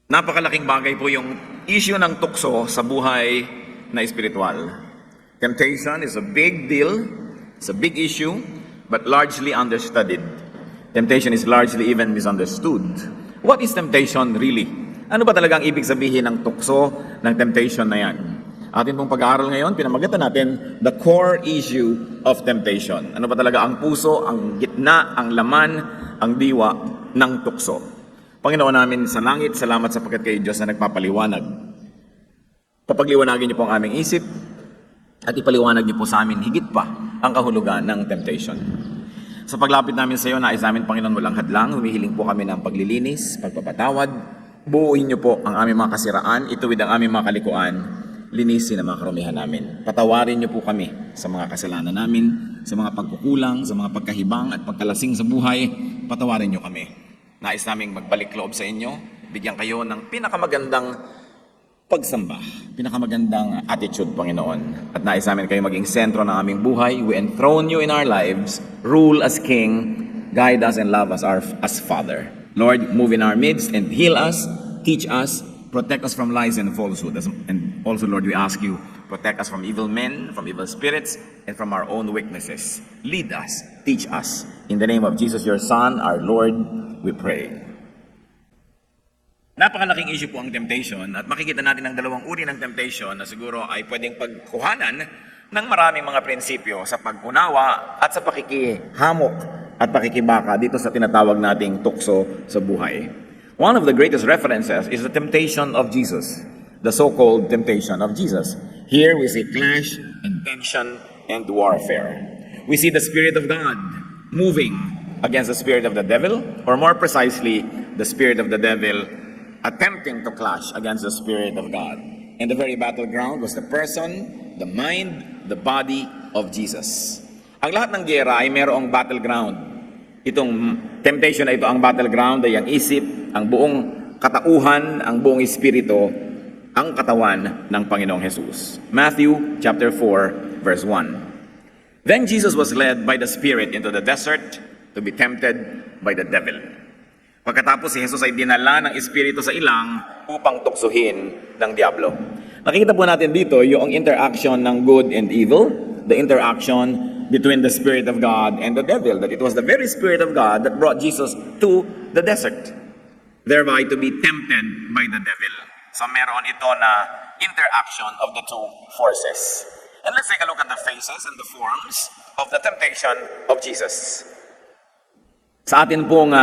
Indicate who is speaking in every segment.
Speaker 1: Napakalaking bagay po yung issue ng tukso sa buhay na espiritual. Temptation is a big deal, it's a big issue, but largely understudied. Temptation is largely even misunderstood. What is temptation really? Ano ba talaga ang ibig sabihin ng tukso ng temptation na yan? Atin pong pag-aaral ngayon, pinamagatan natin the core issue of temptation. Ano ba talaga ang puso, ang gitna, ang laman, ang diwa ng tukso? Panginoon namin sa langit, salamat sapagkat kayo Diyos na nagpapaliwanag. Papagliwanagin niyo po ang aming isip at ipaliwanag niyo po sa amin higit pa ang kahulugan ng temptation. Sa paglapit namin sa iyo, nais namin Panginoon walang hadlang, humihiling po kami ng paglilinis, pagpapatawad, buuin niyo po ang aming mga kasiraan, ituwid ang aming mga kalikuan, linisin ang mga karumihan namin. Patawarin niyo po kami sa mga kasalanan namin, sa mga pagkukulang, sa mga pagkahibang at pagkalasing sa buhay, patawarin niyo kami. Nais naming magbalik loob sa inyo, bigyan kayo ng pinakamagandang pagsamba, pinakamagandang attitude, Panginoon. At nais namin kayo maging sentro ng aming buhay. We enthrone you in our lives, rule as King, guide us and love us as Father. Lord, move in our midst and heal us, teach us, protect us from lies and falsehood. And also, Lord, we ask you, protect us from evil men, from evil spirits, and from our own weaknesses. Lead us, teach us. In the name of Jesus, your Son, our Lord, we pray. Napakalaking issue po ang temptation at makikita natin ang dalawang uri ng temptation na siguro ay pwedeng pagkuhanan ng maraming mga prinsipyo sa pag-unawa at sa pakikihamok at pakikibaka dito sa tinatawag nating tukso sa buhay. One of the greatest references is the temptation of Jesus, the so-called temptation of Jesus. Here we see clash and tension and warfare. We see the Spirit of God moving against the spirit of the devil, or more precisely, the spirit of the devil attempting to clash against the Spirit of God. And the very battleground was the person, the mind, the body of Jesus. Ang lahat ng giyera ay mayroong battleground. Itong temptation na ito, ang battleground ay ang isip, ang buong katauhan, ang buong espiritu, ang katawan ng Panginoong Jesus. Matthew chapter 4, verse 1. Then Jesus was led by the Spirit into the desert to be tempted by the devil. Pagkatapos si Jesus ay dinala ng Espiritu sa ilang upang tuksuhin ng Diablo. Nakikita po natin dito yung interaction ng good and evil, the interaction between the Spirit of God and the devil, that it was the very Spirit of God that brought Jesus to the desert, thereby to be tempted by the devil. So meron ito na interaction of the two forces. And let's take a look at the phases and the forms of the temptation of Jesus. Sa atin pong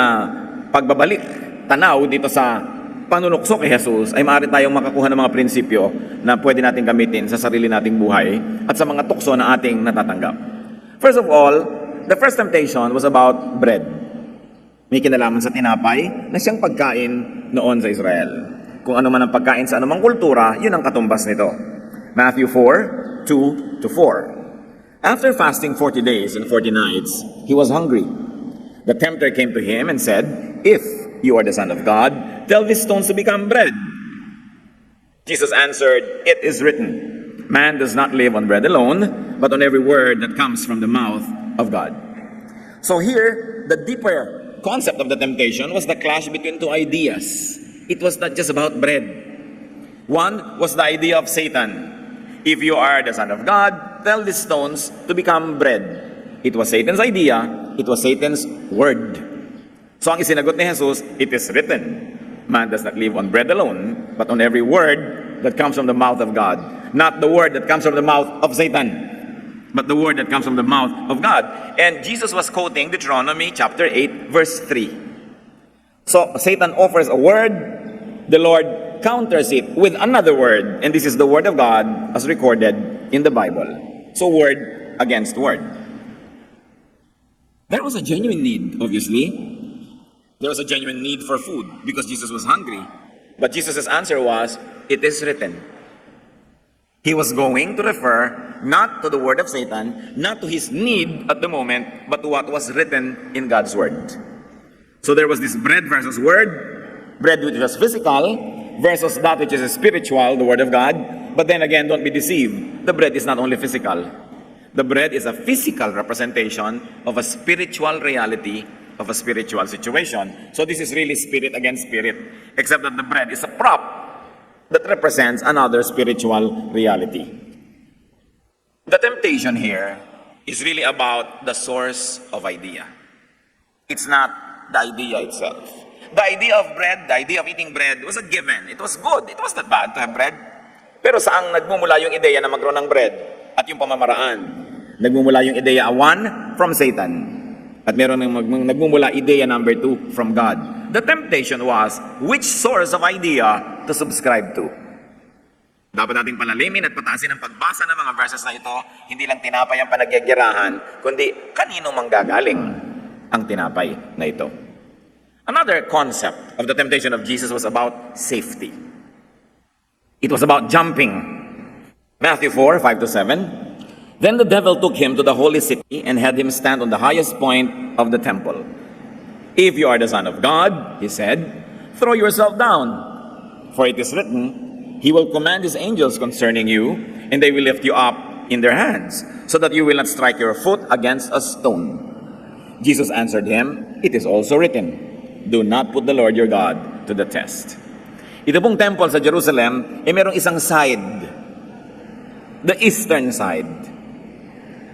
Speaker 1: pagbabalik, tanaw dito sa panunukso kay Jesus, ay maaari tayong makakuha ng mga prinsipyo na pwede natin gamitin sa sarili nating buhay at sa mga tukso na ating natatanggap. First of all, the first temptation was about bread. May kinalaman sa tinapay na siyang pagkain noon sa Israel. Kung ano man ang pagkain sa anumang kultura, yun ang katumbas nito. Matthew 4, 2-4. After fasting 40 days and 40 nights, he was hungry. The tempter came to him and said, "If you are the Son of God, tell these stones to become bread." Jesus answered, "It is written, man does not live on bread alone, but on every word that comes from the mouth of God." So here, the deeper concept of the temptation was the clash between two ideas. It was not just about bread. One was the idea of Satan. If you are the Son of God, tell these stones to become bread. It was Satan's idea, it was Satan's word. So ang isinagot ni Jesus, it is written, man does not live on bread alone, but on every word that comes from the mouth of God. Not the word that comes from the mouth of Satan, but the word that comes from the mouth of God. And Jesus was quoting Deuteronomy chapter 8, verse 3. So Satan offers a word, the Lord counters it with another word, and this is the word of God as recorded in the Bible. So word against word. There was a genuine need, obviously. There was a genuine need for food because Jesus was hungry. But Jesus' answer was, it is written. He was going to refer not to the word of Satan, not to his need at the moment, but to what was written in God's word. So there was this bread versus word, bread which was physical versus that which is spiritual, the word of God. But then again, don't be deceived. The bread is not only physical. The bread is a physical representation of a spiritual reality of a spiritual situation. So this is really spirit against spirit, except that the bread is a prop that represents another spiritual reality. The temptation here is really about the source of idea. It's not the idea itself. The idea of bread, the idea of eating bread was a given. It was good. It was not bad to have bread. Pero saang nagmumula yung ideya na magkaroon ng bread at yung pamamaraan? Nagmumula yung ideya 1 from Satan. At meron ng nagmumula ideya number 2 from God. The temptation was which source of idea to subscribe to. Dapat nating palalimin at pataasin ang pagbasa ng mga verses na ito. Hindi lang tinapay ang panagyagirahan, kundi kanino manggagaling ang tinapay na ito. Another concept of the temptation of Jesus was about safety. It was about jumping. Matthew 4, 5-7. Then the devil took him to the holy city and had him stand on the highest point of the temple. If you are the Son of God, he said, throw yourself down. For it is written, he will command his angels concerning you, and they will lift you up in their hands, so that you will not strike your foot against a stone. Jesus answered him, it is also written, do not put the Lord your God to the test. Ito pong temple sa Jerusalem, merong isang side, the eastern side,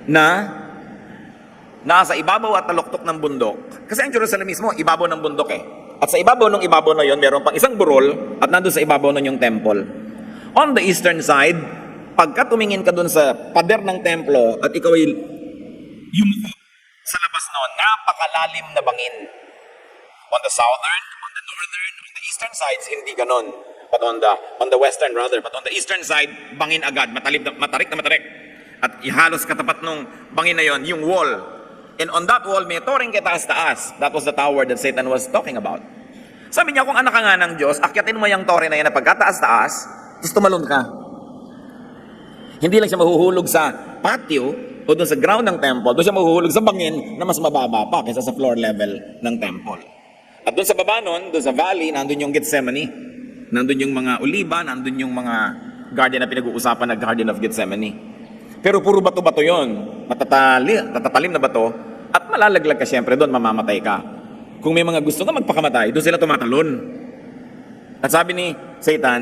Speaker 1: na nasa ibabaw at taluktok ng bundok. Kasi ang Jerusalem mismo, ibabaw ng bundok eh. At sa ibabaw na yon, meron pang isang burol at nandun sa ibabaw nun yung temple. On the eastern side, pagka tumingin ka dun sa pader ng templo at ikaw ay yumuko sa labas nun, napakalalim na bangin. On the southern, on the northern, on the eastern sides, hindi ganon. But on the western rather, but on the eastern side, bangin agad, matarik na matarik. At ihalos katapat nung bangin na yon, yung wall. And on that wall, may toring kataas-taas. That was the tower that Satan was talking about. Sabi niya, kung anak ka nga ng Diyos, akyatin mo yung tore na yan na pagkataas-taas, tapos tumalon ka. Hindi lang siya mahuhulog sa patio o doon sa ground ng temple, doon siya mahuhulog sa bangin na mas mababa pa kaysa sa floor level ng temple. At doon sa baba nun, doon sa valley, nandun yung Gethsemane. Nandun yung mga oliba, nandun yung mga garden na pinag-uusapan na Garden of Gethsemane. Pero puro bato-bato yun. Matatalim na bato. At malalaglag ka siyempre doon, mamamatay ka. Kung may mga gusto ka magpakamatay, doon sila tumatalon. At sabi ni Satan,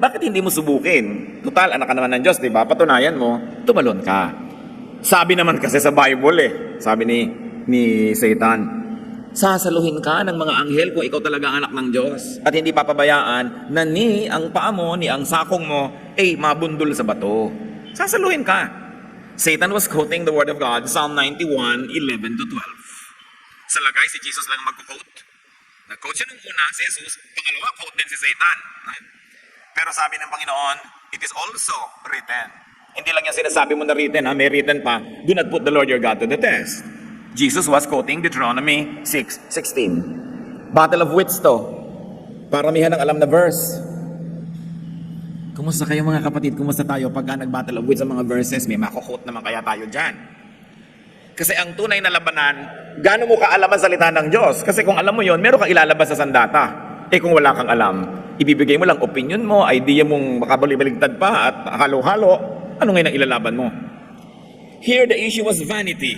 Speaker 1: bakit hindi mo subukin? Total, anak ka naman ng Diyos, di ba? Patunayan mo, tumalon ka. Sabi naman kasi sa Bible sabi ni Satan, sasaluhin ka ng mga anghel kung ikaw talaga anak ng Diyos. At hindi papabayaan na ni ang paa mo, ni ang sakong mo, mabundol sa bato. Sasaluhin ka. Satan was quoting the word of God, Psalm 91, 11-12. Sa lagay, si Jesus lang mag-quote. Nag-quote siya nung una, si Jesus. Pangalawa, quote din si Satan. Pero sabi ng Panginoon, it is also written. Hindi lang yan sinasabi mo na written, may written pa, do not put the Lord your God to the test. Jesus was quoting Deuteronomy 6:16. Battle of wits to. Paramihan ng alam na verse. Kumusta kayo mga kapatid? Kumusta tayo pagka nag-battle of wits sa mga verses? May makukot naman kaya tayo dyan. Kasi ang tunay na labanan, gaano mo kaalam ang salita ng Diyos? Kasi kung alam mo yon, meron kang ilalabas sa sandata. Kung wala kang alam, ibibigay mo lang opinion mo, idea mong makabalibaligtad pa at halo-halo, ano ngayon ang ilalaban mo? Here the issue was vanity.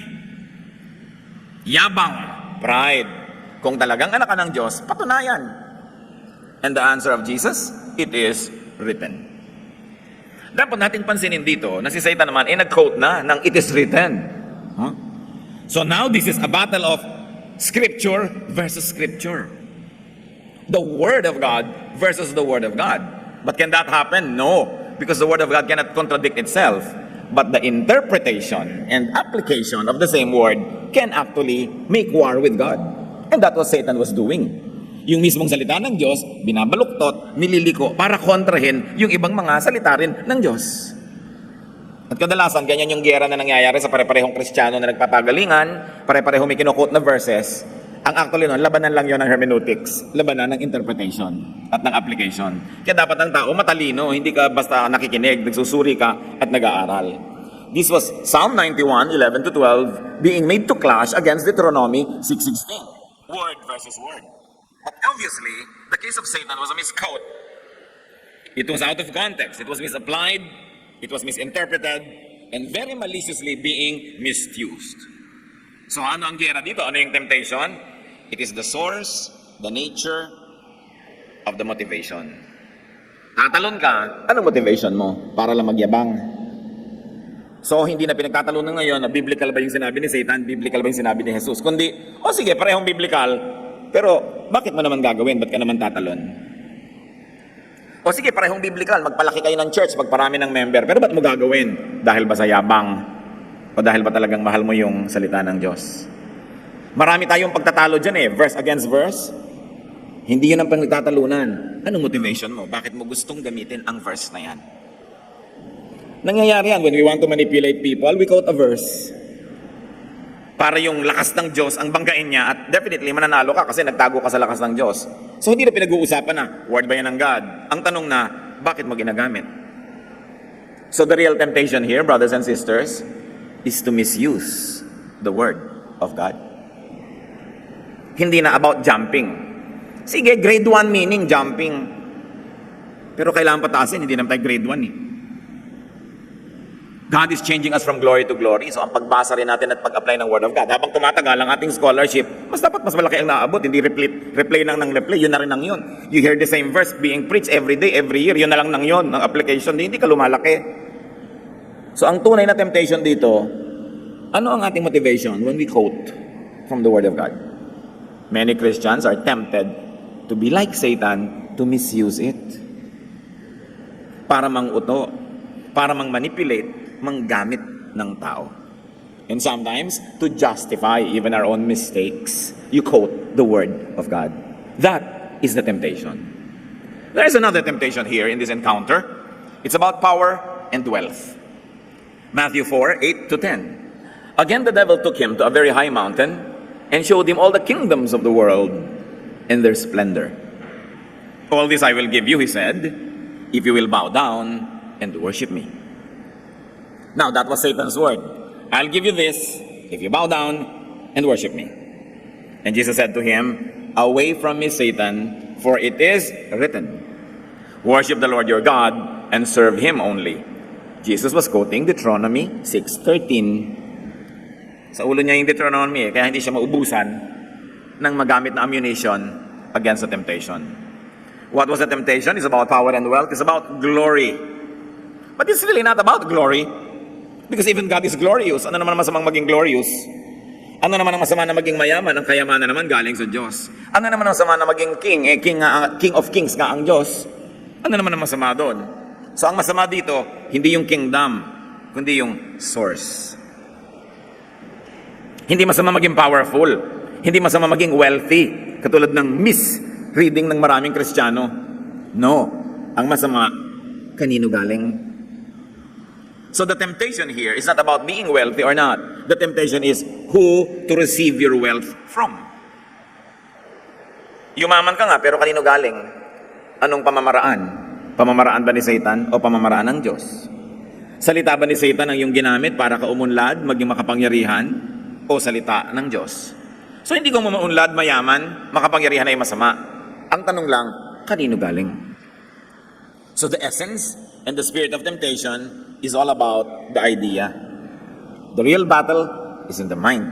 Speaker 1: Yabang, pride. Kung talagang anak ka ng Diyos, patunayan. And the answer of Jesus, it is written. Dapat natin pansinin dito na si Satan naman nag-quote na ng it is written. So now this is a battle of Scripture versus Scripture. The Word of God versus the Word of God. But can that happen? No. Because the Word of God cannot contradict itself. But the interpretation and application of the same word can actually make war with God. And that's what Satan was doing. Yung mismong salita ng Diyos, binabaluktot, nililiko para kontrahin yung ibang mga salita rin ng Diyos. At kadalasan, ganyan yung giyera na nangyayari sa pare-parehong Kristiyano na nagpapagalingan, pare-parehong may kinukot na verses. Ang actually nun, labanan lang yon ng hermeneutics, labanan ng interpretation at ng application. Kaya dapat ang tao matalino, hindi ka basta nakikinig, nagsusuri ka at nag-aaral. This was Psalm 91, 11-12, being made to clash against Deuteronomy 6:16. Word versus word. But obviously, the case of Satan was a misquote. It was out of context. It was misapplied, it was misinterpreted, and very maliciously being misused. So ano ang gera dito? Ano yung temptation? It is the source, the nature of the motivation. Tatalon ka, anong motivation mo? Para lang magyabang. So, hindi na pinagtatalunan ngayon na biblical ba yung sinabi ni Satan, biblical ba yung sinabi ni Jesus. Kundi, sige, parehong biblical, pero bakit mo naman gagawin? Ba't ka naman tatalon? Sige, parehong biblical, magpalaki kayo ng church, magparami ng member, pero ba't mo gagawin? Dahil ba sa yabang? O dahil ba talagang mahal mo yung salita ng Diyos? Marami tayong pagtatalo dyan verse against verse. Hindi yun ang pinagtatalunan. Anong motivation mo? Bakit mo gustong gamitin ang verse na yan? Nangyayari yan, when we want to manipulate people, we quote a verse. Para yung lakas ng Diyos ang banggain niya at definitely mananalo ka kasi nagtago ka sa lakas ng Diyos. So hindi na pinag-uusapan na, word ba yan ng God? Ang tanong na, bakit mo ginagamit? So the real temptation here, brothers and sisters, is to misuse the word of God. Hindi na about jumping. Sige, grade 1 meaning jumping. Pero kailangan pataasin, hindi naman tayo grade 1 God is changing us from glory to glory. So ang pagbasa rin natin at pag-apply ng Word of God, habang tumatagal ang ating scholarship, mas malaki ang naabot, hindi replay ng replay, yun na rin ang yun. You hear the same verse being preached every day, every year, yun na lang ng yun, ng application, hindi ka lumalaki. So ang tunay na temptation dito, ano ang ating motivation when we quote from the Word of God? Many Christians are tempted to be like Satan, to misuse it. Para mang-uto, para mang-manipulate, manggamit ng tao. And sometimes, to justify even our own mistakes, you quote the Word of God. That is the temptation. There is another temptation here in this encounter. It's about power and wealth. Matthew 4:8-10. Again, the devil took him to a very high mountain and showed him all the kingdoms of the world and their splendor. All this I will give you, he said, if you will bow down and worship me. Now, that was Satan's word. I'll give you this if you bow down and worship me. And Jesus said to him, away from me, Satan, for it is written, worship the Lord your God and serve him only. Jesus was quoting Deuteronomy 6:13. Sa ulo niya yung Deuteronomy, kaya hindi siya maubusan ng magamit na ammunition against the temptation. What was the temptation? It's about power and wealth. It's about glory. But it's really not about glory. Because even God is glorious. Ano naman ang masamang maging glorious? Ano naman ang masama na maging mayaman? Ang kayamanan naman galing sa Diyos. Ano naman ang masama na maging king? King of kings nga ang Diyos. Ano naman ang masama doon? So ang masama dito, hindi yung kingdom, kundi yung source. Hindi masama maging powerful. Hindi masama maging wealthy. Katulad ng misreading ng maraming Kristiyano. No. Ang masama, kanino galing? So the temptation here is not about being wealthy or not. The temptation is who to receive your wealth from. Yumaman ka nga, pero kanino galing? Anong pamamaraan? Pamamaraan ba ni Satan o pamamaraan ng Diyos? Salita ba ni Satan ang iyong ginamit para ka umunlad, maging makapangyarihan, o salita ng Diyos? So hindi kung maunlad, mayaman, makapangyarihan ay masama. Ang tanong lang, kanino galing? So the essence and the spirit of temptation is all about the idea. The real battle is in the mind.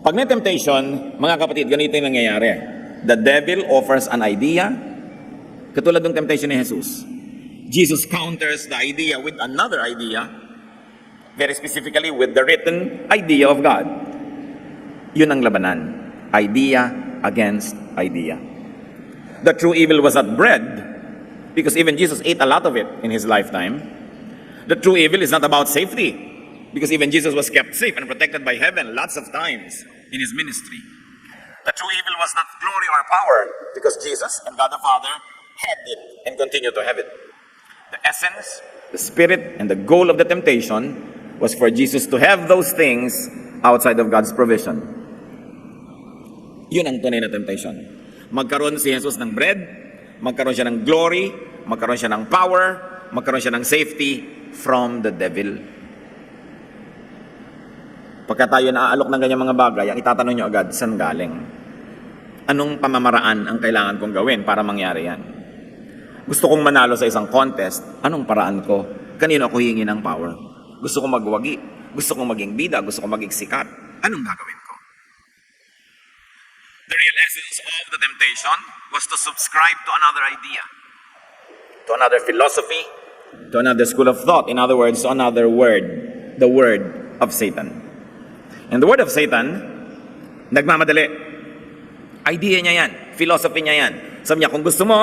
Speaker 1: Pag may temptation, mga kapatid, ganito yung nangyayari. The devil offers an idea, katulad ng temptation ni Jesus. Jesus counters the idea with another idea, very specifically with the written idea of God. Yun ang labanan. Idea against idea. The true evil was not bread, because even Jesus ate a lot of it in his lifetime. The true evil is not about safety, because even Jesus was kept safe and protected by heaven lots of times in his ministry. The true evil was not glory or power, because Jesus and God the Father had it and continue to have it. The essence, the spirit, and the goal of the temptation was for Jesus to have those things outside of God's provision. Yun ang tunay na temptation. Magkaroon si Jesus ng bread, magkaroon siya ng glory, magkaroon siya ng power, magkaroon siya ng safety from the devil. Pagka tayo naaalok ng ganyang mga bagay, ang itatanong nyo agad, saan galing? Anong pamamaraan ang kailangan kong gawin para mangyari yan? Gusto kong manalo sa isang contest, anong paraan ko? Kanino ako hihingi ng power? Gusto kong magwagi, gusto kong maging bida, gusto kong maging sikat, anong gagawin ko? The real essence of the temptation was to subscribe to another idea, to another philosophy, to another school of thought. In other words, to another word, the word of Satan. And the word of Satan, nagmamadali. Idea niya yan, philosophy niya yan. Sabi niya, kung gusto mo,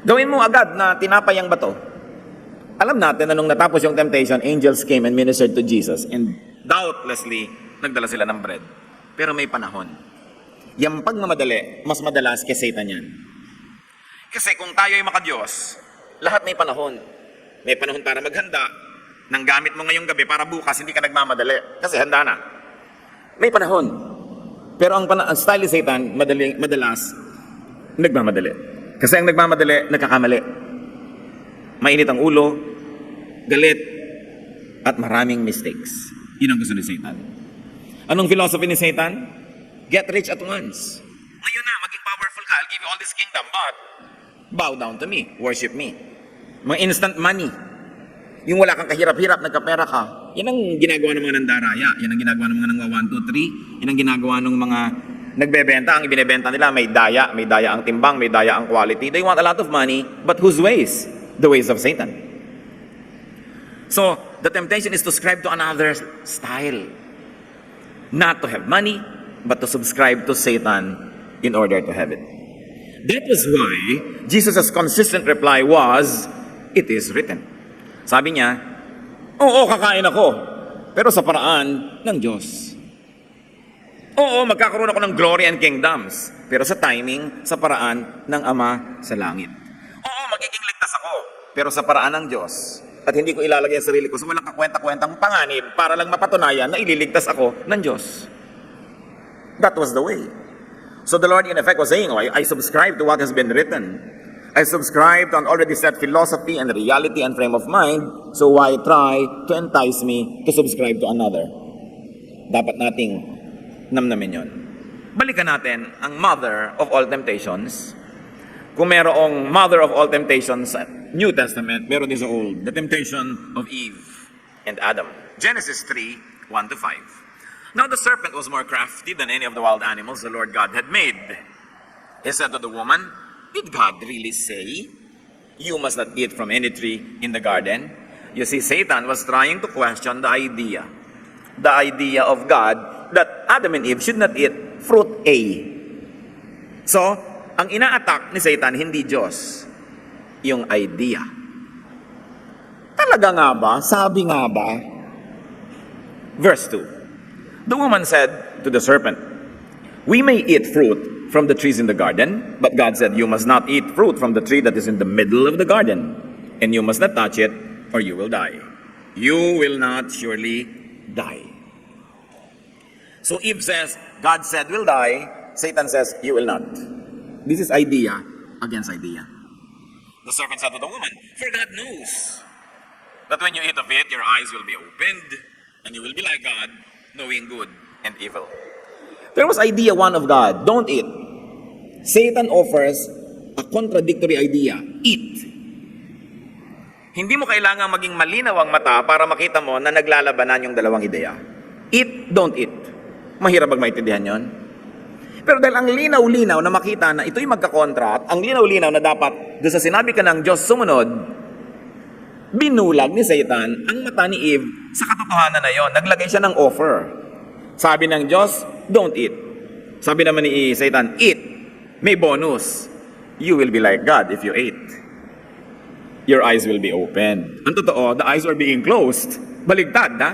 Speaker 1: gawin mo agad na tinapay ang bato. Alam natin na nung natapos yung temptation, angels came and ministered to Jesus. And doubtlessly, nagdala sila ng bread. Pero may panahon. Yung pagmamadali, mas madalas kay Satan yan. Kasi kung tayo ay makadiyos, lahat may panahon. May panahon para maghanda ng gamit mo ngayong gabi para bukas hindi ka nagmamadali. Kasi handa na. May panahon. Pero ang style ni Satan, madalas, nagmamadali. Kasi ang nagmamadali, nagkakamali. Mainit ang ulo, galit, at maraming mistakes. Yun ang gusto ni Satan. Anong philosophy ni Satan? Get rich at once. Ngayon na, maging powerful ka. I'll give you all this kingdom, but bow down to me. Worship me. Mga instant money. Yung wala kang kahirap-hirap, nagkapera ka. Yan ang ginagawa ng mga nandaraya. Yan ang ginagawa ng mga nangwa 1, 2, 3. Yan ang ginagawa ng mga nagbebenta. Ang ibinebenta nila, may daya ang timbang, may daya ang quality. They want a lot of money, but whose ways? The ways of Satan. So, the temptation is to subscribe to another style. Not to have money, but to subscribe to Satan in order to have it. That was why Jesus' consistent reply was, "It is written." Sabi niya, oo, kakain ako, pero sa paraan ng Diyos. Oo, magkakaroon ako ng glory and kingdoms, pero sa timing, sa paraan ng Ama sa langit. Oo, magiging ligtas ako, pero sa paraan ng Diyos. At hindi ko ilalagay ang sarili ko sa walang kakwenta-kwentang panganib para lang mapatunayan na ililigtas ako ng Diyos. That was the way. So the Lord in effect was saying, I subscribe to what has been written. I subscribe to an already set philosophy and reality and frame of mind, so why try to entice me to subscribe to another? Dapat nating namnamin yon. Balikan natin ang mother of all temptations. Kung merong mother of all temptations sa New Testament, meron din sa Old, the temptation of Eve and Adam. Genesis 3, 1-5. Now the serpent was more crafty than any of the wild animals the Lord God had made. He said to the woman, "Did God really say, you must not eat from any tree in the garden?" You see, Satan was trying to question the idea of God that Adam and Eve should not eat fruit A. So, ang ina-attack ni Satan, hindi Diyos, yung idea. Talaga nga ba? Sabi nga ba? Verse 2. The woman said to the serpent, "We may eat fruit from the trees in the garden, but God said, you must not eat fruit from the tree that is in the middle of the garden, and you must not touch it, or you will die. You will not surely die." So Eve says, God said will die. Satan says, you will not. This is idea against idea. The serpent said to the woman, "For God knows that when you eat of it, your eyes will be opened, and you will be like God, knowing good and evil." There was idea one of God, don't eat. Satan offers a contradictory idea, eat. Hindi mo kailangan maging malinaw ang mata para makita mo na naglalabanan yung dalawang ideya. Eat, don't eat. Mahirap maintindihan yon. Pero dahil ang linaw-linaw na makita na ito'y magkakontra, at ang linaw-linaw na dapat doon sa sinabi ka ng Diyos sumunod, binulag ni Satan ang mata ni Eve sa katotohanan na yon. Naglagay siya ng offer. Sabi ng Diyos, don't eat. Sabi naman ni Satan, eat. May bonus. You will be like God if you ate. Your eyes will be opened. Ang totoo, the eyes were being closed. Baligtad, ha?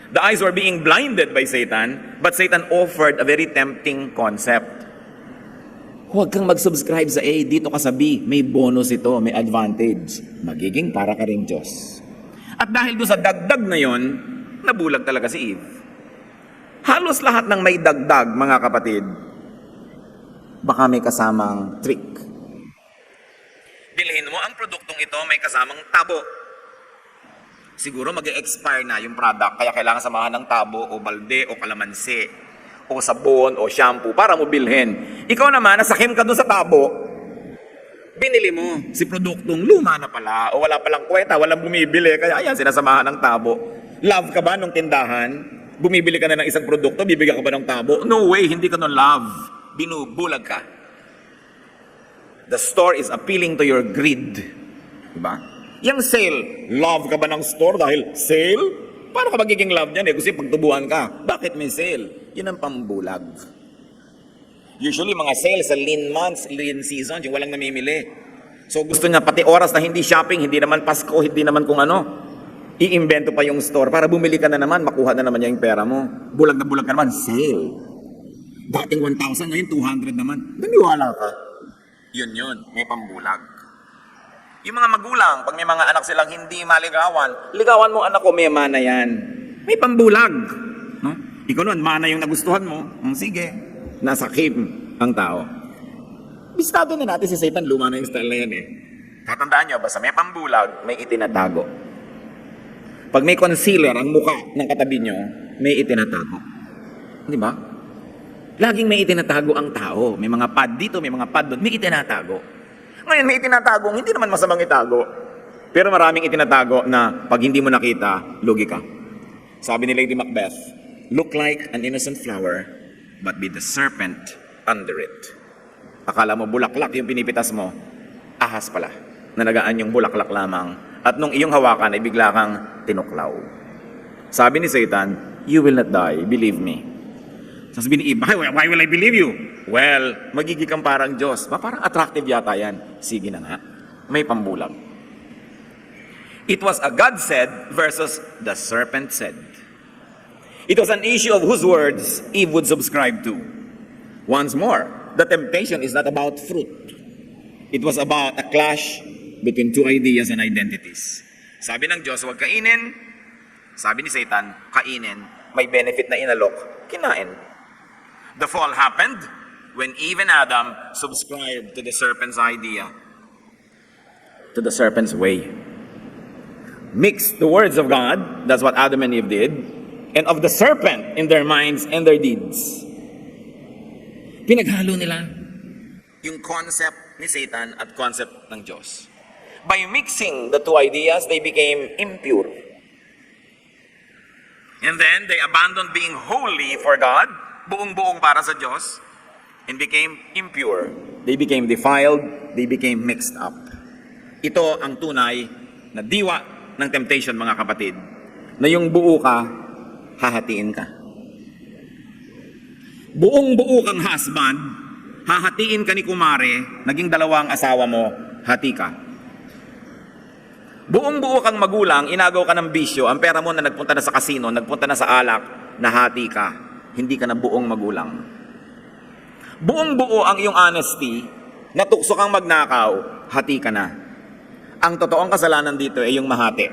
Speaker 1: The eyes were being blinded by Satan, but Satan offered a very tempting concept. Huwag kang mag-subscribe sa A, dito ka sa B. May bonus ito, may advantage. Magiging para ka rin Diyos. At dahil doon sa dagdag na yon, nabulag talaga si Eve. Halos lahat ng may dagdag, mga kapatid, baka may kasamang trick. Bilhin mo ang produktong ito, may kasamang tabo. Siguro mag-expire na yung product, kaya kailangan samahan ng tabo o balde o kalamansi o sabon o shampoo para mo bilhin. Ikaw naman, nasakim ka doon sa tabo, binili mo si produktong luma na pala o wala palang kwenta, walang bumibili, kaya ayan, sinasamahan ng tabo. Love ka ba nung tindahan? Bumibili ka na ng isang produkto, bibigyan ka ba ng tabo? No way, hindi ka nun love. Binubulag ka. The store is appealing to your greed. Diba? Yung sale, love ka ba ng store dahil sale? Paano ka magiging love niyan eh? Kasi pagtubuhan ka, bakit may sale? Yun ang pambulag. Usually, mga sale sa lean months, lean seasons, yung walang namimili. So gusto niya pati oras na hindi shopping, hindi naman Pasko, hindi naman kung ano, iimbento pa yung store para bumili ka na naman, makuha na naman niya yung pera mo. Bulag na bulag ka naman, sale. Dating 1,000, ngayon 200 naman. Naniwala ka. Yun, may pambulag. Yung mga magulang, pag may mga anak silang hindi maligawan, ligawan mo anak ko, may mana yan. May pambulag. No? Ikaw nun, mana yung nagustuhan mo. Sige, nasa kim ang tao. Bistado na natin si Satan, luma na yung style na yan eh. Tatandaan nyo, basta may pambulag, may itinatago. Pag may concealer ang mukha ng katabi nyo, may itinatago. Di ba? Laging may itinatago ang tao. May mga pad dito, may mga pad doon, may itinatago. Ngayon, may itinatago, hindi naman masamang itago. Pero maraming itinatago na pag hindi mo nakita, lugi ka. Sabi ni Lady Macbeth, look like an innocent flower, but be the serpent under it. Akala mo bulaklak yung pinipitas mo, ahas pala, na nagaan yung bulaklak lamang. At nung iyong hawakan ay bigla kang tinuklaw. Sabi ni Satan, you will not die, believe me. Sabi ni Eve, why will I believe you? Well, magiging kang parang Diyos. Parang attractive yata yan. Sige na nga, may pambulag. It was a God said versus the serpent said. It was an issue of whose words Eve would subscribe to. Once more, the temptation is not about fruit. It was about a clash between two ideas and identities. Sabi ng Diyos, huwag kainin. Sabi ni Satan, kainin. May benefit na inalok, kinain. The fall happened when Eve and Adam subscribed to the serpent's idea, to the serpent's way. Mixed the words of God, that's what Adam and Eve did, and of the serpent in their minds and their deeds. Pinaghalo nila yung concept ni Satan at concept ng Diyos. By mixing the two ideas, they became impure. And then they abandoned being holy for God, buong-buong para sa Diyos, and became impure. They became defiled, they became mixed up. Ito ang tunay na diwa ng temptation, mga kapatid, na yung buo ka, hahatiin ka. Buong-buo kang husband, hahatiin ka ni kumare, naging dalawang asawa mo, hati ka. Buong-buo kang magulang, inagaw ka ng bisyo, ang pera mo na nagpunta na sa kasino, nagpunta na sa alak, nahati ka. Hindi ka na buong magulang. Buong-buo ang iyong honesty, natukso kang magnakaw, hati ka na. Ang totoong kasalanan dito ay yung mahati.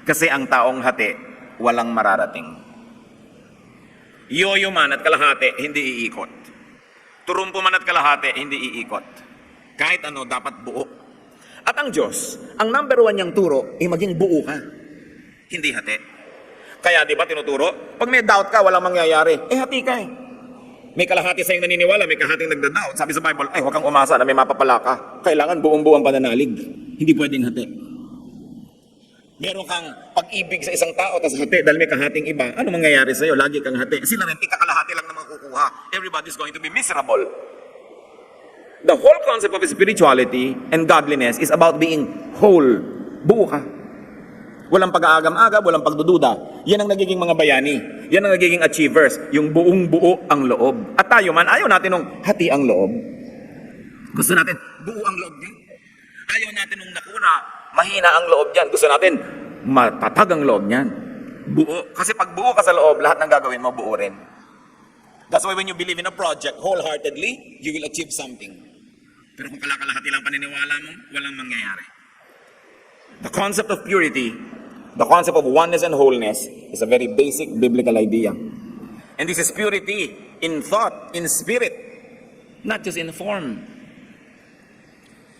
Speaker 1: Kasi ang taong hati, walang mararating. Yoyo man at kalahati, hindi iikot. Turumpo man at kalahati, hindi iikot. Kahit ano, dapat buo. At ang Diyos, ang number one niyang turo, ay maging buo ka. Hindi hati. Kaya di ba tinuturo? Pag may doubt ka, walang mangyayari. Hati ka eh. May kalahati sa'yong naniniwala, may kalahating nagda-doubt. Sabi sa Bible, huwag kang umasa na may mapapala ka. Kailangan buong-buo ang pananalig. Hindi pwedeng hati. Meron kang pag-ibig sa isang tao, tapos hati, dahil may kahating iba. Ano mangyayari sa'yo? Lagi kang hati. Sila rin, ikakalahati lang na makukuha. Everybody's going to be miserable. The whole concept of spirituality and godliness is about being whole. Buo ka. Walang pag-aagam-agam, walang pagdududa. Yan ang nagiging mga bayani. Yan ang nagiging achievers. Yung buong-buo ang loob. At tayo man, ayaw natin nung hati ang loob. Gusto natin, buo ang loob niya. Ayaw natin nung nakuna, mahina ang loob niyan. Gusto natin, matatag ang loob niyan. Buo. Kasi pag buo ka sa loob, lahat ng gagawin mo, buo rin. That's why when you believe in a project wholeheartedly, you will achieve something. Pero kung kalakalahati lang paniniwala mo, walang mangyayari. The concept of purity, the concept of oneness and wholeness is a very basic biblical idea. And this is purity in thought, in spirit, not just in form.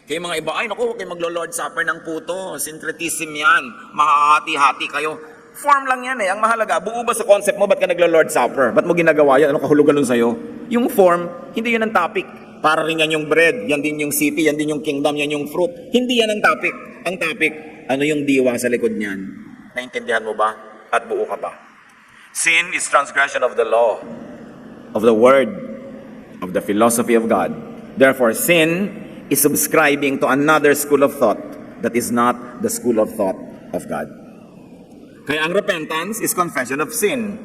Speaker 1: Kaya mga iba, ay naku, huwag kayo maglo-Lord Supper ng puto, syncretism yan, mahahati-hati kayo. Form lang yan eh, ang mahalaga, buo ba sa concept mo, ba't ka naglo-Lord Supper? Ba't mo ginagawa yan? Ano kahulugan nun sa'yo? Yung form, hindi yun ang topic. Para rin yan yung bread, yan din yung city, yan din yung kingdom, yan yung fruit. Hindi yan ang topic. Ang topic, ano yung diwa sa likod niyan? Naintindihan mo ba? At buo ka ba? Sin is transgression of the law, of the word, of the philosophy of God. Therefore, sin is subscribing to another school of thought that is not the school of thought of God. Kaya ang repentance is confession of sin.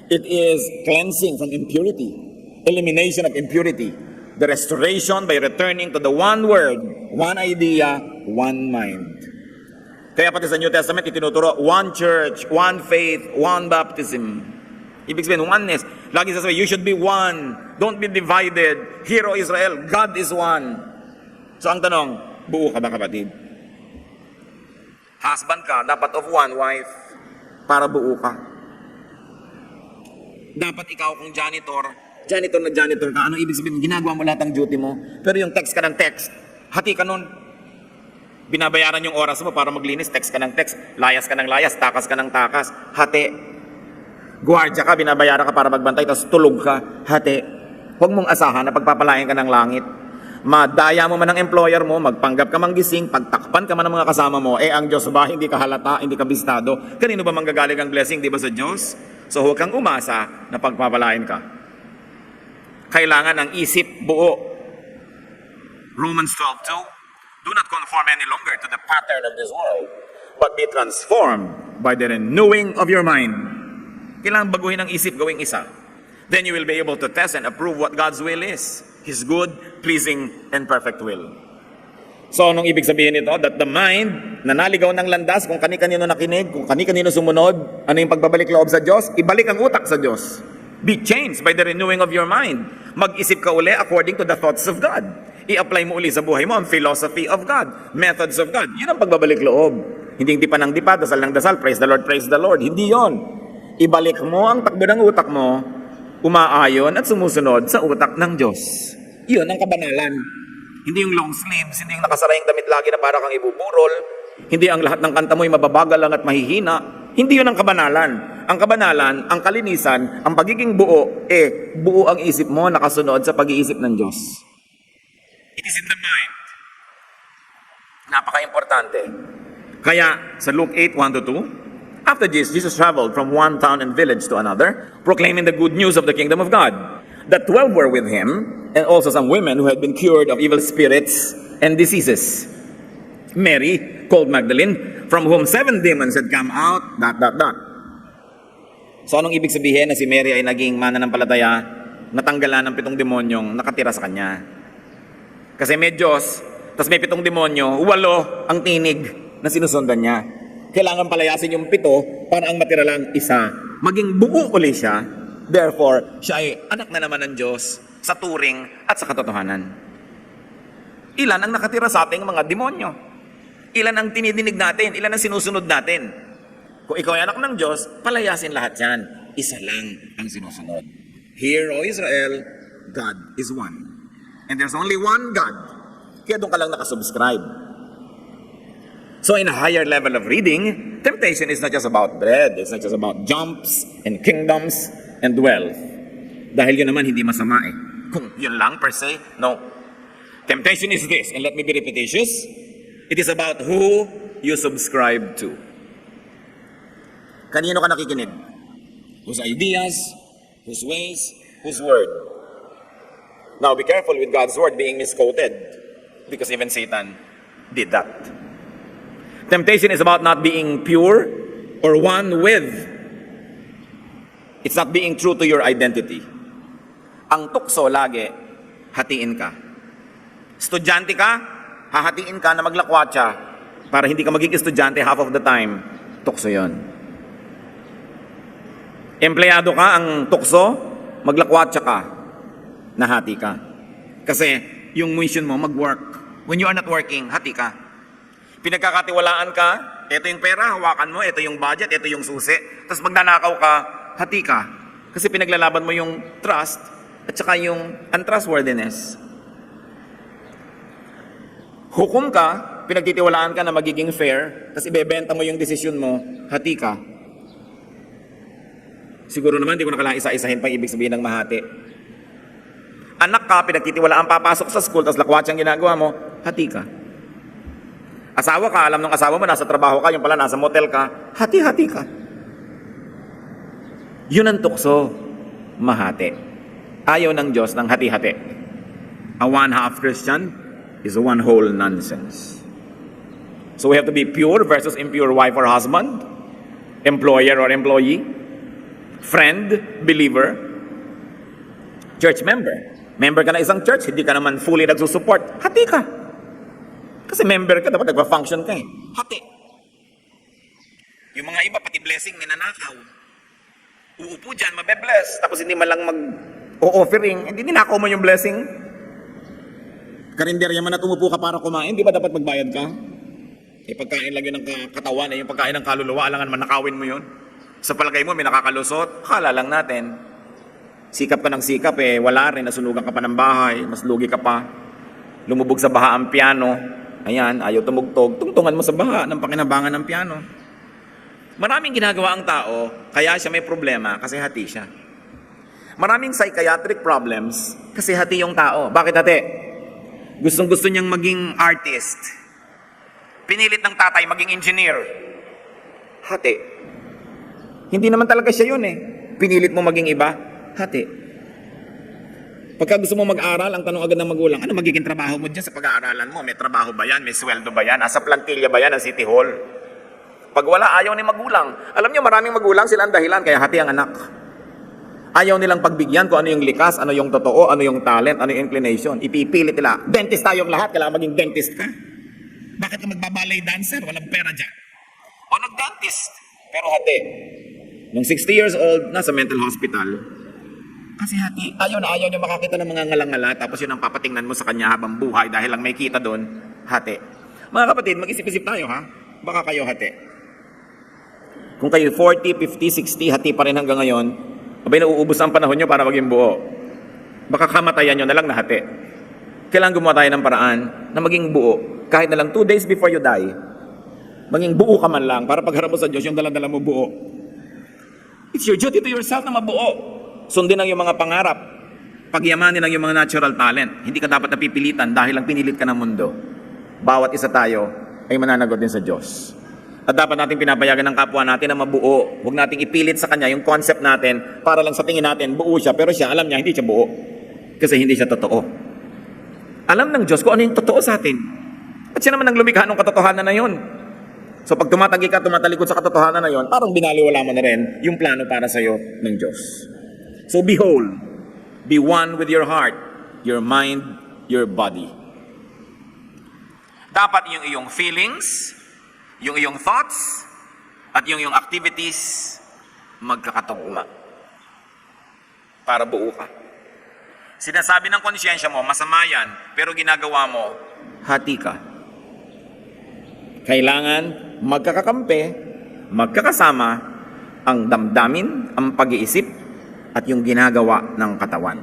Speaker 1: It is cleansing from impurity, elimination of impurity, the restoration by returning to the one word, one idea, one mind. Kaya pati sa New Testament, itinuturo, one church, one faith, one baptism. Ibig sabihin, oneness. Lagi sasabi, you should be one. Don't be divided. Hear, O Israel, God is one. So ang tanong, buo ka ba, kapatid? Husband ka, dapat of one wife, para buo ka. Dapat ikaw kung janitor na janitor ka, ano ibig sabihin? Ginagawa mo lahat ng duty mo. Pero yung text ka ng text, hati ka nun. Binabayaran yung oras mo para maglinis, text ka ng text, layas ka ng layas, takas ka ng takas, hati. Guardia ka, binabayaran ka para magbantay, tapos tulog ka, hati. Huwag mong asahan na pagpapalain ka ng langit. Madaya mo man ang employer mo, magpanggap ka manggising, pagtakpan ka man ng mga kasama mo, ang Diyos ba, hindi ka halata, hindi ka bistado? Kanino ba manggagaling ang blessing, di ba sa Diyos? So huwag kang umasa na pagpapalain ka. Kailangan ang isip buo. Romans 12:2, do not conform any longer to the pattern of this world, but be transformed by the renewing of your mind. Kailangan baguhin ang isip, gawing isa. Then you will be able to test and approve what God's will is, His good, pleasing, and perfect will. So, anong ibig sabihin nito? That the mind na naligaw ng landas, kung kani-kanino nakinig, kung kani-kanino sumunod, ano yung pagbabalik loob sa Diyos? Ibalik ang utak sa Diyos. Be changed by the renewing of your mind. Mag-isip ka uli according to the thoughts of God. I-apply mo uli sa buhay mo ang philosophy of God, methods of God. Yun ang pagbabalik loob. Hindi dipa ng dipa, dasal ng dasal, praise the Lord, praise the Lord. Hindi yon. Ibalik mo ang takbo ng utak mo, umaayon at sumusunod sa utak ng Diyos. Yun ang kabanalan. Hindi yung long sleeves, hindi yung nakasara yung damit lagi na para kang ibuburol, hindi ang lahat ng kanta mo'y mababagal lang at mahihina. Hindi yun ang kabanalan. Ang kabanalan, ang kalinisan, ang pagiging buo, buo ang isip mo nakasunod sa pag-iisip ng Diyos. It is in the mind. Napaka-importante. Kaya sa Luke 8:1-2, after Jesus traveled from one town and village to another, proclaiming the good news of the kingdom of God. The 12 were with him, and also some women who had been cured of evil spirits and diseases. Mary, called Magdalene, from whom 7 demons had come out, ... So anong ibig sabihin na si Mary ay naging mananampalataya, natanggalan ng 7 demonyong nakatira sa kanya? Kasi may Diyos, tapos may 7 demonyo, 8 ang tinig na sinusundan niya. Kailangan palayasin yung 7 para ang matira lang 1. Maging buo uli siya, therefore, siya ay anak na naman ng Diyos sa turing at sa katotohanan. Ilan ang nakatira sa ating mga demonyo? Ilan ang tinidinig natin? Ilan ang sinusunod natin? Kung ikaw ay anak ng Diyos, palayasin lahat yan. Isa lang ang sinusunod. Hear, O Israel, God is one. And there's only one God. Kaya doon ka lang nakasubscribe. So in a higher level of reading, temptation is not just about bread. It's not just about jumps and kingdoms and wealth. Dahil yun naman hindi masama eh. Kung yun lang per se, no. Temptation is this, and let me be repetitious. It is about who you subscribe to. Kanino ka nakikinig? Whose ideas, whose ways, whose word. Now be careful with God's word being misquoted, because even Satan did that. Temptation is about not being pure or one with. It's not being true to your identity. Ang tukso lagi, hatiin ka. Estudyante ka, hahatiin ka na maglakwatsa para hindi ka magiging estudyante half of the time. Tukso yon. Empleyado ka, ang tukso, maglakwatsa ka, nahati ka. Kasi yung mission mo, mag-work. When you are not working, hati ka. Pinagkakatiwalaan ka, ito yung pera, hawakan mo, ito yung budget, ito yung susi. Tapos magnanakaw ka, hati ka. Kasi pinaglalaban mo yung trust at saka yung untrustworthiness. Hukom ka, pinagtitiwalaan ka na magiging fair, tapos ibebenta mo yung desisyon mo, hati ka. Siguro naman, di ko na kailangan isa-isahin pa ibig sabihin ng mahati. Anak ka, pinagtitiwalaan papasok sa school, tapos lakwatsa ang ginagawa mo, hati ka. Asawa ka, alam ng asawa mo, nasa trabaho ka, yung pala nasa motel ka, hati-hati ka. Yun ang tukso, mahati. Ayaw ng Diyos ng hati-hati. A one-half Christian is a one whole nonsense. So we have to be pure versus impure wife or husband, employer or employee, friend, believer, church member. Member ka na isang church, hindi ka naman fully nagsusupport, hati ka. Kasi member ka, dapat nagpa-function ka eh. Hati. Yung mga iba, pati blessing, ninanakaw. Uupo dyan, mabe-bless. Tapos hindi man lang mag-o-offering, hindi ninakaw mo yung blessing. Karinderya man at umupo ka para kumain, di ba dapat magbayad ka? Eh, pagkain lang yun ng katawan, yung pagkain ng kaluluwa, alangan man nakawin mo yun. Sa palagay mo, may nakakalusot, kala lang natin. Sikap ka ng sikap eh, wala rin, nasunugan ka pa ng bahay, mas lugi ka pa. Lumubog sa baha ang piano, ayan, ayaw tumugtog, tungtungan mo sa baha ng pakinabangan ng piano. Maraming ginagawa ang tao, kaya siya may problema kasi hati siya. Maraming psychiatric problems kasi hati yung tao. Bakit hati? Gustong-gusto niyang maging artist. Pinilit ng tatay maging engineer. Hati. Hindi naman talaga siya yun eh. Pinilit mo maging iba. Hati. Pagka gusto mo mag-aral, ang tanong agad ng magulang, ano magiging trabaho mo dyan sa pag-aaralan mo? May trabaho ba yan? May sweldo ba yan? Asa plantilla ba yan ng City Hall? Pag wala, ayaw ni magulang. Alam niyo, maraming magulang sila ang dahilan, kaya hati ang anak. Ayaw nilang pagbigyan kung ano yung likas, ano yung totoo, ano yung talent, ano yung inclination. Ipipilit nila. Dentist tayong lahat, kailangan maging dentist ka. Bakit ka magbabalay dancer? Walang pera dyan. O nag-dentist, pero hati. Nung 60 years old, nasa mental hospital. Kasi hati, ayaw na ayaw niya makakita ng mga ngalangala, tapos yun ang papatingnan mo sa kanya habang buhay dahil lang may kita doon, hati. Mga kapatid, mag-isip-isip tayo ha. Baka kayo hati. Kung kayo 40, 50, 60, hati pa rin hanggang ngayon, abay nauubos ang panahon nyo para maging buo. Baka kamatayan nyo na lang na hati. Kailangan gumawa tayo ng paraan na maging buo. Kahit na lang 2 days before you die, maging buo ka man lang para pagharap mo sa Diyos, yung daladala mo buo. It's your duty to yourself na mabuo. Sundin ang iyong mga pangarap. Pagyamanin ang iyong mga natural talent. Hindi ka dapat napipilitan dahil lang pinilit ka ng mundo. Bawat isa tayo ay mananagot din sa Diyos. At dapat natin pinapayagan ng kapwa natin na mabuo. Huwag nating ipilit sa kanya yung concept natin para lang sa tingin natin, buo siya. Pero siya, alam niya, hindi siya buo. Kasi hindi siya totoo. Alam ng Diyos kung ano yung totoo sa atin. At siya naman ang lumikha ng katotohanan na yun. So pag tumatagi ka, tumatalikod sa katotohanan na yun, parang binaliwala mo na rin yung plano para sa'yo ng Diyos. So be whole. Be one with your heart, your mind, your body. Dapat yung iyong feelings, yung iyong thoughts, at yung iyong activities magkakatugma. Para buo ka. Sinasabi ng konsyensya mo, masama yan, pero ginagawa mo, hati ka. Kailangan magkakakampi, magkakasama ang damdamin, ang pag-iisip, at yung ginagawa ng katawan.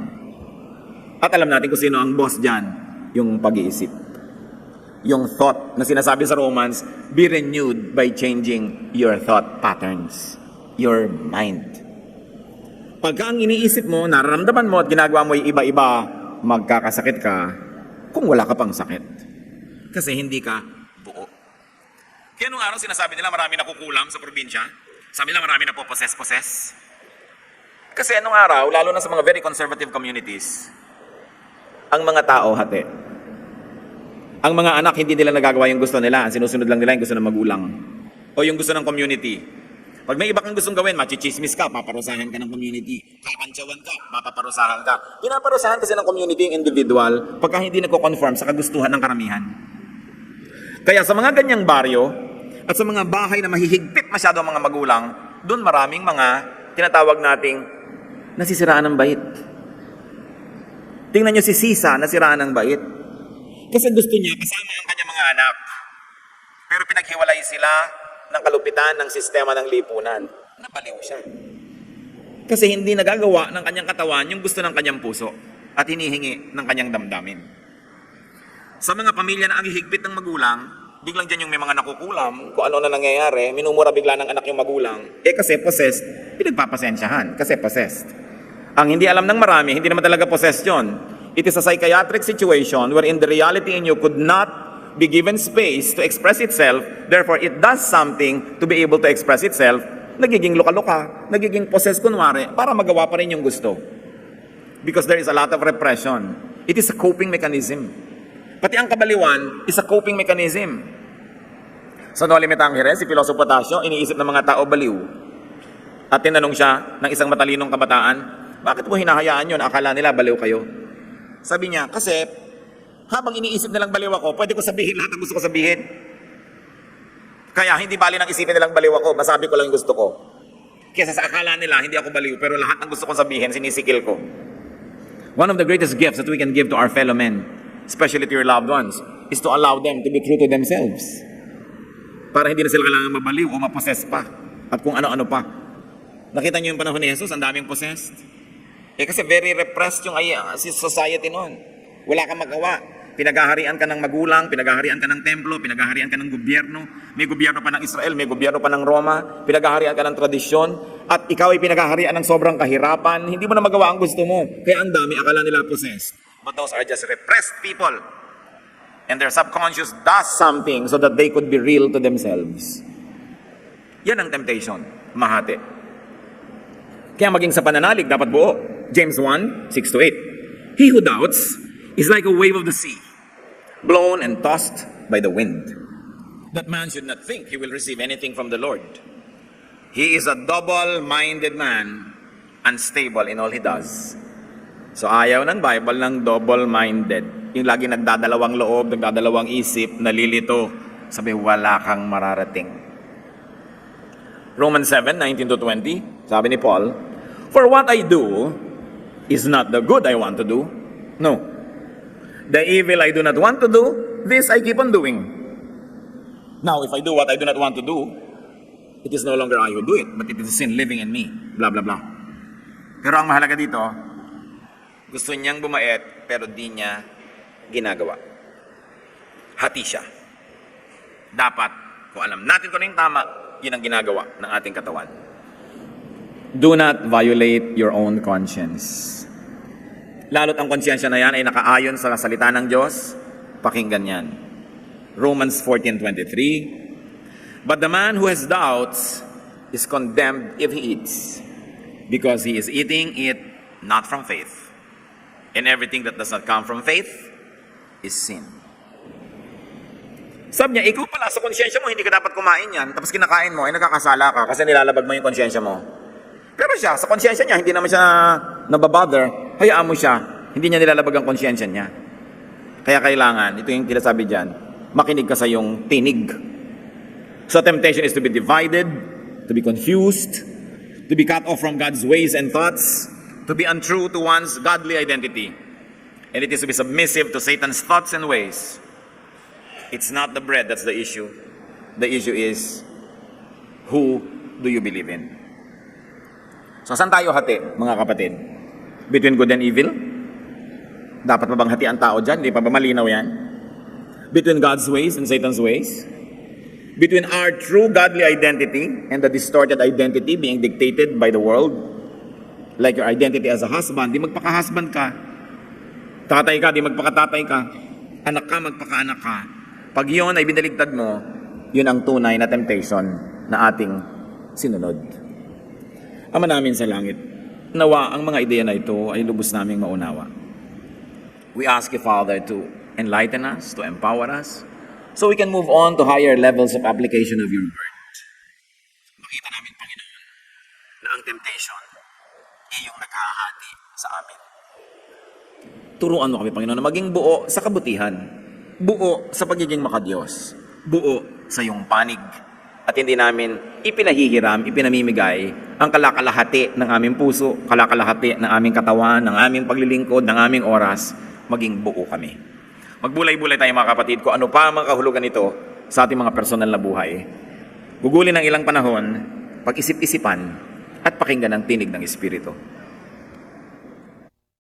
Speaker 1: At alam natin kung sino ang boss dyan, yung pag-iisip. Yung thought na sinasabi sa Romans, be renewed by changing your thought patterns, your mind. Pagka ang iniisip mo, nararamdaman mo at ginagawa mo yung iba-iba, magkakasakit ka kung wala ka pang sakit. Kasi hindi ka buo. Kaya nung araw sinasabi nila marami nakukulam sa probinsya. Sabi nila marami na po possess. Kasi anong araw, lalo na sa mga very conservative communities, ang mga tao hati. Ang mga anak hindi nila nagagawa yung gusto nila, ang sinusunod lang nila yung gusto ng magulang. O yung gusto ng community. Pag may iba kang gustong gawin, machichismis ka, paparusahan ka ng community. Kakantsawan ka, mapaparusahan ka. Pinaparusahan kasi ng community yung individual pagka hindi nagko-conform sa kagustuhan ng karamihan. Kaya sa mga ganyang baryo at sa mga bahay na mahihigpit masyado ang mga magulang, doon maraming mga tinatawag nating nasisiraan ng bait. Tingnan nyo si Sisa, nasiraan ng bait. Kasi gusto niya kasama ang kanyang mga anak. Pero pinaghiwalay sila ng kalupitan ng sistema ng lipunan. Napaliw siya. Kasi hindi nagagawa ng kanyang katawan yung gusto ng kanyang puso at hinihingi ng kanyang damdamin. Sa mga pamilya na ang hihigpit ng magulang, biglang dyan yung may mga nakukulam, kung ano na nangyayari, minumura bigla ng anak yung magulang. Kasi possessed, pinagpapasensyahan kasi possessed. Ang hindi alam ng marami, hindi naman talaga possessed yun. It is a psychiatric situation wherein the reality in you could not be given space to express itself, therefore it does something to be able to express itself, nagiging luka-luka, nagiging possessed kunwari, para magawa pa rin yung gusto. Because there is a lot of repression. It is a coping mechanism. Pati ang kabaliwan is a coping mechanism. Sa No Limit Angere, si Piloso Potasio, iniisip ng mga tao baliw. At tinanong siya ng isang matalinong kabataan, bakit mo hinahayaan yun? Akala nila baliw kayo. Sabi niya, kasi habang iniisip nilang baliw ako, pwede ko sabihin lahat ng gusto ko sabihin. Kaya hindi bali nang isipin nilang baliw ako, masabi ko lang yung gusto ko. Kesa sa akala nila, hindi ako baliw, pero lahat ng gusto kong sabihin, sinisikil ko. One of the greatest gifts that we can give to our fellow men, especially to your loved ones, is to allow them to be true to themselves. Para hindi na sila kailangan mabaliw o mapossess pa. At kung ano-ano pa. Nakita niyo yung panahon ni Jesus, ang daming possessed. Kasi very repressed yung society noon. Wala kang magawa. Pinaghaharian ka ng magulang, pinaghaharian ka ng templo, pinaghaharian ka ng gobyerno. May gobyerno pa ng Israel, may gobyerno pa ng Roma. Pinaghaharian ka ng tradisyon. At ikaw ay pinaghaharian ng sobrang kahirapan. Hindi mo na magawa ang gusto mo. Kaya ang dami, akala nila possessed. But those are just repressed people. And their subconscious does something so that they could be real to themselves. Yan ang temptation, mahati. Kaya maging sa pananalig, dapat buo. James 1, 6-8. He who doubts is like a wave of the sea, blown and tossed by the wind. That man should not think he will receive anything from the Lord. He is a double-minded man, unstable in all he does. So ayaw ng Bible ng double-minded. Yung lagi nagdadalawang loob, nagdadalawang isip, nalilito. Sabi, wala kang mararating. Romans 7, 19-20, sabi ni Paul, for what I do is not the good I want to do. No. The evil I do not want to do, this I keep on doing. Now, if I do what I do not want to do, it is no longer I who do it, but it is sin living in me. Blah, blah, blah. Pero ang mahalaga dito, gusto niyang bumait, pero di niya ginagawa. Hati siya. Dapat, kung alam natin kung ano yung tama, yun ang ginagawa ng ating katawan. Do not violate your own conscience. Lalo't ang konsyensya na yan ay nakaayon sa salita ng Diyos, pakinggan yan. Romans 14:23, but the man who has doubts is condemned if he eats, because he is eating it not from faith. And everything that does not come from faith is sin. Sabi niya, ikaw pala sa konsyensya mo, hindi ka dapat kumain yan, tapos kinakain mo, ay nagkakasala ka kasi nilalabag mo yung konsyensya mo. Pero siya, sa konsyensya niya, hindi naman siya nababother, hayaan mo siya, hindi niya nilalabag ang konsyensya niya. Kaya kailangan, ito yung tinasabi dyan, makinig ka sa yung tinig. So temptation is to be divided, to be confused, to be cut off from God's ways and thoughts, to be untrue to one's godly identity. And it is to be submissive to Satan's thoughts and ways. It's not the bread that's the issue. The issue is, who do you believe in? So saan tayo hati, mga kapatid? Between good and evil? Dapat pa bang hati ang tao dyan? Hindi pa ba malinaw yan? Between God's ways and Satan's ways? Between our true godly identity and the distorted identity being dictated by the world? Like your identity as a husband, di magpaka-husband ka. Tatay ka, di magpaka-tatay ka. Anak ka, magpaka-anak ka. Pag yun ay binaligtad mo, yun ang tunay na temptation na ating sinunod. Ama namin sa langit, nawa ang mga ideya na ito ay lubos naming maunawa. We ask you, Father, to enlighten us, to empower us, so we can move on to higher levels of application of your word. Makita namin, Panginoon, na ang temptation ay yung naghahati sa amin. Turuan mo kami, Panginoon, na maging buo sa kabutihan, buo sa pagiging makadiyos, buo sa iyong panig, at hindi namin ipinahihiram, ipinamimigay ang kalakalahati ng aming puso, kalakalahati ng aming katawan, ng aming paglilingkod, ng aming oras, maging buo kami. Magbulay-bulay tayo mga kapatid kung ano pa ang mga kahulugan nito sa ating mga personal na buhay. Gugulin ng ilang panahon, pag-isip-isipan at pakinggan ang tinig ng Espiritu.